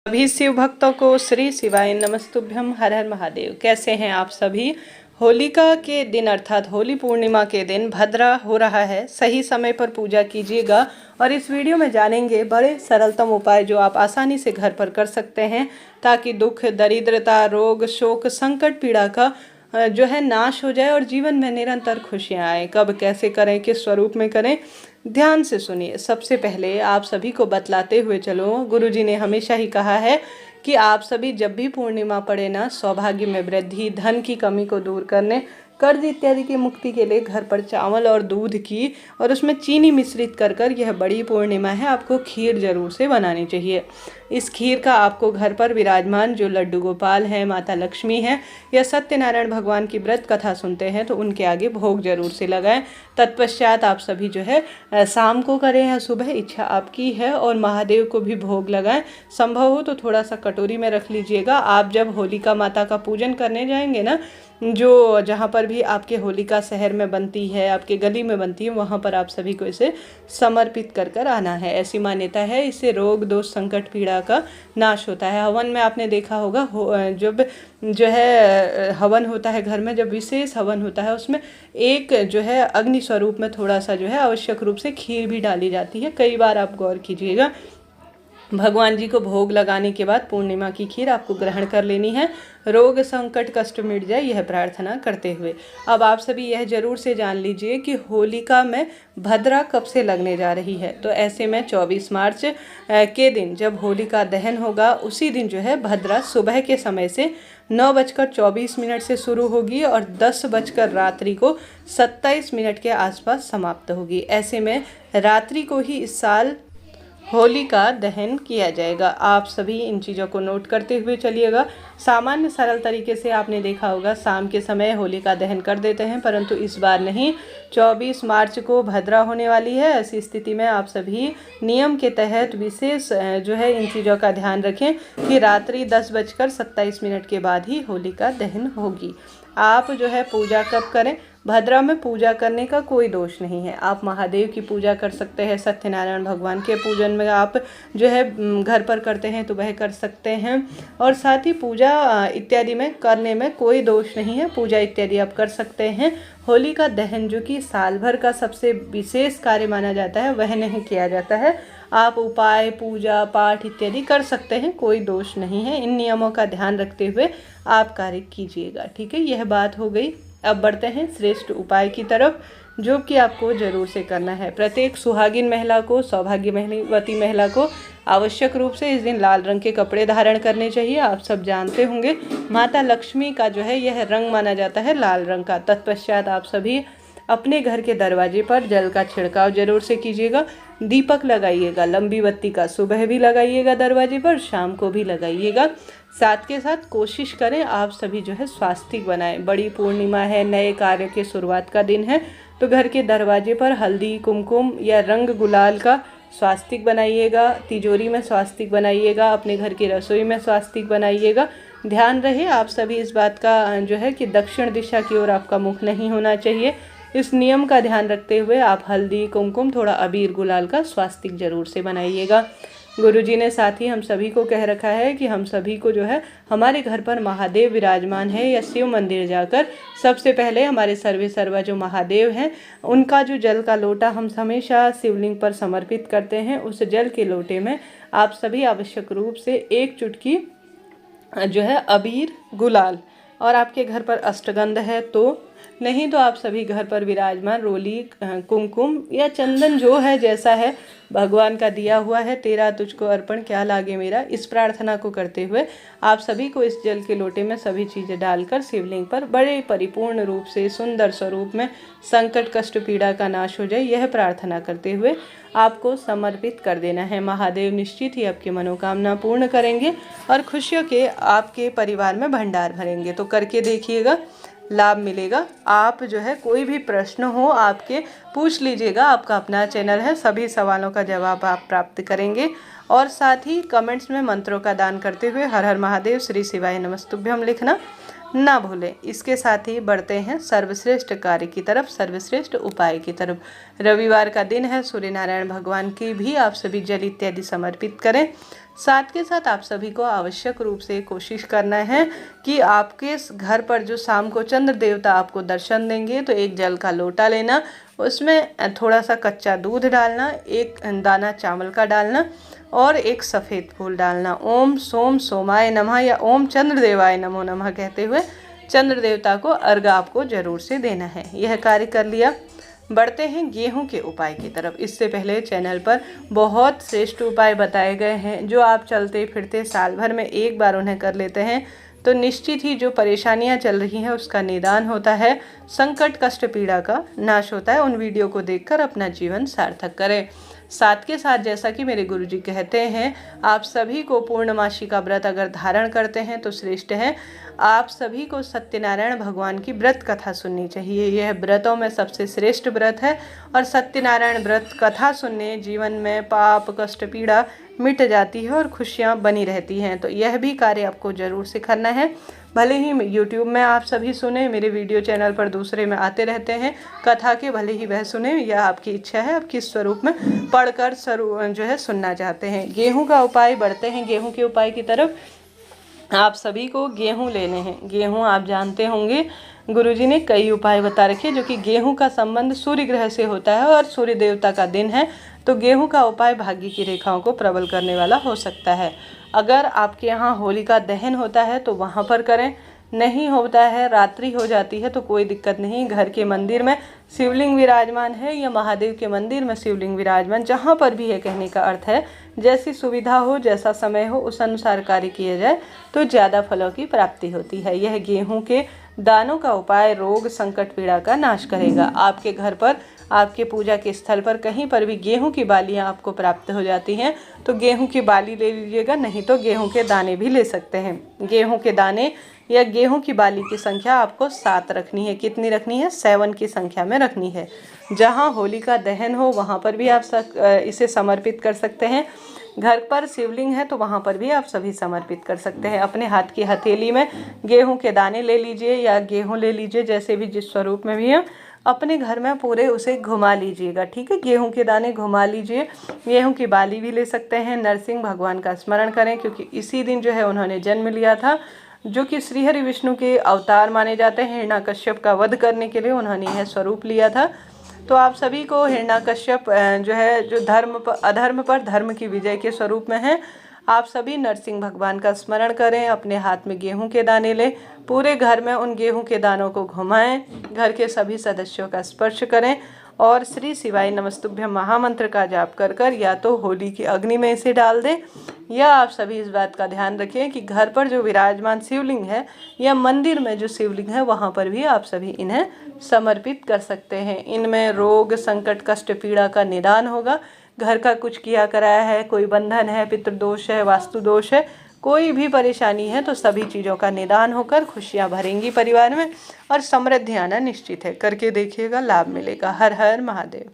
सभी शिव भक्तों को श्री शिवाय नमस्तुभ्यम। हर हर महादेव। कैसे हैं आप सभी। होलिका के दिन अर्थात होली पूर्णिमा के दिन भद्रा हो रहा है। सही समय पर पूजा कीजिएगा और इस वीडियो में जानेंगे बड़े सरलतम उपाय जो आप आसानी से घर पर कर सकते हैं ताकि दुख, दरिद्रता, रोग, शोक, संकट, पीड़ा का जो है नाश हो जाए और जीवन में निरंतर खुशियां आए। कब कैसे करें, किस स्वरूप में करें, ध्यान से सुनिए। सबसे पहले आप सभी को बतलाते हुए चलो, गुरुजी ने हमेशा ही कहा है कि आप सभी जब भी पूर्णिमा पड़े ना, सौभाग्य में वृद्धि, धन की कमी को दूर करने, कर्ज इत्यादि की मुक्ति के लिए घर पर चावल और दूध की और उसमें चीनी मिश्रित कर कर, यह बड़ी पूर्णिमा है, आपको खीर जरूर से बनानी चाहिए। इस खीर का आपको घर पर विराजमान जो लड्डू गोपाल हैं, माता लक्ष्मी हैं या सत्यनारायण भगवान की व्रत कथा सुनते हैं तो उनके आगे भोग जरूर से लगाएं। तत्पश्चात आप सभी जो है शाम को करें या सुबह, इच्छा आपकी है, और महादेव को भी भोग लगाएं। संभव हो तो थोड़ा सा कटोरी में रख लीजिएगा। आप जब होलिका माता का पूजन करने जाएंगे ना, जो जहाँ पर भी आपके होलिका शहर में बनती है, आपके गली में बनती है, वहाँ पर आप सभी को इसे समर्पित कर कर आना है। ऐसी मान्यता है, इससे रोग, दोष, संकट, पीड़ा का नाश होता है। हवन में आपने देखा होगा, जब जो है हवन होता है घर में, जब विशेष हवन होता है उसमें एक जो है अग्नि स्वरूप में थोड़ा सा जो है आवश्यक रूप से खीर भी डाली जाती है। कई बार आप गौर कीजिएगा। भगवान जी को भोग लगाने के बाद पूर्णिमा की खीर आपको ग्रहण कर लेनी है। रोग, संकट, कष्ट मिट जाए, यह प्रार्थना करते हुए अब आप सभी यह जरूर से जान लीजिए कि होलिका में भद्रा कब से लगने जा रही है। तो ऐसे में 24 मार्च के दिन जब होलिका दहन होगा, उसी दिन जो है भद्रा सुबह के समय से 9:24 से शुरू होगी और 10 रात्रि को 27 के आसपास समाप्त होगी। ऐसे में रात्रि को ही इस साल होली का दहन किया जाएगा। आप सभी इन चीज़ों को नोट करते हुए चलिएगा। सामान्य सरल तरीके से आपने देखा होगा शाम के समय होली का दहन कर देते हैं, परंतु इस बार नहीं। 24 मार्च को भद्रा होने वाली है। ऐसी स्थिति में आप सभी नियम के तहत विशेष जो है इन चीज़ों का ध्यान रखें कि रात्रि 10:27 के बाद ही होली का दहन होगी। आप जो है पूजा कब करें, भद्रा में पूजा करने का कोई दोष नहीं है। आप महादेव की पूजा कर सकते हैं, सत्यनारायण भगवान के पूजन में आप जो है घर पर करते हैं तो वह कर सकते हैं, और साथ ही पूजा इत्यादि में करने में कोई दोष नहीं है। पूजा इत्यादि आप कर सकते हैं। होली का दहन जो कि साल भर का सबसे विशेष कार्य माना जाता है, वह नहीं किया जाता है। आप उपाय, पूजा पाठ इत्यादि कर सकते हैं, कोई दोष नहीं है। इन नियमों का ध्यान रखते हुए आप कार्य कीजिएगा। ठीक है, यह बात हो गई। अब बढ़ते हैं श्रेष्ठ उपाय की तरफ, जो कि आपको जरूर से करना है। प्रत्येक सुहागिन महिला को, सौभाग्यवती महिला को आवश्यक रूप से इस दिन लाल रंग के कपड़े धारण करने चाहिए। आप सब जानते होंगे माता लक्ष्मी का जो है यह रंग माना जाता है लाल रंग का। तत्पश्चात आप सभी अपने घर के दरवाजे पर जल का छिड़काव जरूर से कीजिएगा। दीपक लगाइएगा, लंबी बत्ती का सुबह भी लगाइएगा दरवाजे पर, शाम को भी लगाइएगा। साथ के साथ कोशिश करें आप सभी जो है स्वास्तिक बनाएं। बड़ी पूर्णिमा है, नए कार्य के शुरुआत का दिन है, तो घर के दरवाजे पर हल्दी, कुमकुम या रंग गुलाल का स्वास्तिक बनाइएगा। तिजोरी में स्वास्तिक बनाइएगा, अपने घर की रसोई में स्वास्तिक बनाइएगा। ध्यान रहे आप सभी इस बात का जो है कि दक्षिण दिशा की ओर आपका मुख नहीं होना चाहिए। इस नियम का ध्यान रखते हुए आप हल्दी, कुमकुम, थोड़ा अबीर, गुलाल का स्वास्तिक जरूर से बनाइएगा। गुरुजी ने साथ ही हम सभी को कह रखा है कि हम सभी को जो है हमारे घर पर महादेव विराजमान है या शिव मंदिर जाकर सबसे पहले हमारे सर्वे सर्वा जो महादेव हैं उनका जो जल का लोटा हम हमेशा शिवलिंग पर समर्पित करते हैं, उस जल के लोटे में आप सभी आवश्यक रूप से एक चुटकी जो है अबीर, गुलाल, और आपके घर पर अष्टगंध है तो, नहीं तो आप सभी घर पर विराजमान रोली, कुमकुम या चंदन जो है जैसा है भगवान का दिया हुआ है, तेरा तुझको अर्पण क्या लागे मेरा, इस प्रार्थना को करते हुए आप सभी को इस जल के लोटे में सभी चीज़ें डालकर शिवलिंग पर बड़े परिपूर्ण रूप से सुंदर स्वरूप में संकट, कष्ट, पीड़ा का नाश हो जाए, यह प्रार्थना करते हुए आपको समर्पित कर देना है। महादेव निश्चित ही आपकी मनोकामना पूर्ण करेंगे और खुशियों के आपके परिवार में भंडार भरेंगे। तो करके देखिएगा, लाभ मिलेगा। आप जो है कोई भी प्रश्न हो आपके पूछ लीजिएगा, आपका अपना चैनल है, सभी सवालों का जवाब आप प्राप्त करेंगे। और साथ ही कमेंट्स में मंत्रों का दान करते हुए हर हर महादेव, श्री शिवाय नमस्तुभ्यम लिखना ना भूलें। इसके साथ ही बढ़ते हैं सर्वश्रेष्ठ कार्य की तरफ, सर्वश्रेष्ठ उपाय की तरफ। रविवार का दिन है, सूर्य नारायण भगवान की भी आप सभी जल इत्यादि समर्पित करें। साथ के साथ आप सभी को आवश्यक रूप से कोशिश करना है कि आपके घर पर जो शाम को चंद्र देवता आपको दर्शन देंगे, तो एक जल का लोटा लेना, उसमें थोड़ा सा कच्चा दूध डालना, एक दाना चावल का डालना और एक सफ़ेद फूल डालना। ओम सोम सोमाय नमः या ओम चंद्र देवाय नमो नमः कहते हुए चंद्र देवता को अर्घ आपको जरूर से देना है। यह कार्य कर लिया, बढ़ते हैं गेहूं के उपाय की तरफ। इससे पहले चैनल पर बहुत श्रेष्ठ उपाय बताए गए हैं, जो आप चलते फिरते साल भर में एक बार उन्हें कर लेते हैं तो निश्चित ही जो परेशानियां चल रही हैं उसका निदान होता है, संकट कष्ट पीड़ा का नाश होता है। उन वीडियो को देखकर अपना जीवन सार्थक करें। साथ के साथ जैसा कि मेरे गुरुजी कहते हैं, आप सभी को पूर्णमासी का व्रत अगर धारण करते हैं तो श्रेष्ठ है। आप सभी को सत्यनारायण भगवान की व्रत कथा सुननी चाहिए। यह व्रतों में सबसे श्रेष्ठ व्रत है और सत्यनारायण व्रत कथा सुनने जीवन में पाप कष्ट पीड़ा मिट जाती है और खुशियाँ बनी रहती हैं। तो यह भी कार्य आपको जरूर से करना है। भले ही YouTube में आप सभी सुने, मेरे वीडियो चैनल पर दूसरे में आते रहते हैं कथा के, भले ही वह सुने, यह आपकी इच्छा है, आप किस स्वरूप में पढ़कर जो है सुनना चाहते हैं। गेहूं का उपाय, बढ़ते हैं गेहूं के उपाय की तरफ। आप सभी को गेहूं लेने हैं। गेहूं आप जानते होंगे गुरुजी ने कई उपाय बता रखे, जो कि गेहूं का संबंध सूर्य ग्रह से होता है और सूर्य देवता का दिन है, तो गेहूं का उपाय भाग्य की रेखाओं को प्रबल करने वाला हो सकता है। अगर आपके यहाँ होलिका दहन होता है तो वहाँ पर करें, नहीं होता है, रात्रि हो जाती है तो कोई दिक्कत नहीं, घर के मंदिर में शिवलिंग विराजमान है या महादेव के मंदिर में शिवलिंग विराजमान, जहाँ पर भी है, कहने का अर्थ है जैसी सुविधा हो, जैसा समय हो, उस अनुसार कार्य किया जाए तो ज़्यादा फलों की प्राप्ति होती है। यह गेहूं के दानों का उपाय रोग संकट पीड़ा का नाश करेगा। आपके घर पर, आपके पूजा के स्थल पर कहीं पर भी गेहूं की बालियां आपको प्राप्त हो जाती हैं तो गेहूं की बाली ले लीजिएगा, नहीं तो गेहूं के दाने भी ले सकते हैं। गेहूं के दाने या गेहूं की बाली की संख्या आपको 7 रखनी है। कितनी रखनी है? 7 की संख्या में रखनी है। जहां होलिका दहन हो वहां पर भी आप इसे समर्पित कर सकते हैं। घर पर शिवलिंग है तो वहाँ पर भी आप सभी समर्पित कर सकते हैं। अपने हाथ की हथेली में गेहूं के दाने ले लीजिए या गेहूं ले लीजिए, जैसे भी जिस स्वरूप में भी है, अपने घर में पूरे उसे घुमा लीजिएगा। ठीक है, गेहूं के दाने घुमा लीजिए। गेहूं की बाली भी ले सकते हैं। नरसिंह भगवान का स्मरण करें, क्योंकि इसी दिन जो है उन्होंने जन्म लिया था, जो कि श्री हरि विष्णु के अवतार माने जाते हैं। हिरण्यकश्यप का वध करने के लिए उन्होंने यह स्वरूप लिया था। तो आप सभी को हिरण्यकश्यप जो है, जो अधर्म पर धर्म की विजय के स्वरूप में है, आप सभी नरसिंह भगवान का स्मरण करें। अपने हाथ में गेहूं के दाने लें, पूरे घर में उन गेहूं के दानों को घुमाएं, घर के सभी सदस्यों का स्पर्श करें और श्री शिवाय नमस्तुभ्यम महामंत्र का जाप कर कर या तो होली की अग्नि में इसे डाल दें, या आप सभी इस बात का ध्यान रखें कि घर पर जो विराजमान शिवलिंग है या मंदिर में जो शिवलिंग है वहाँ पर भी आप सभी इन्हें समर्पित कर सकते हैं। इनमें रोग संकट कष्ट पीड़ा का निदान होगा। घर का कुछ किया कराया है, कोई बंधन है, पितृदोष है, वास्तु दोष है, कोई भी परेशानी है, तो सभी चीज़ों का निदान होकर खुशियाँ भरेंगी परिवार में और समृद्धि आना निश्चित है। करके देखिएगा, लाभ मिलेगा। हर हर महादेव।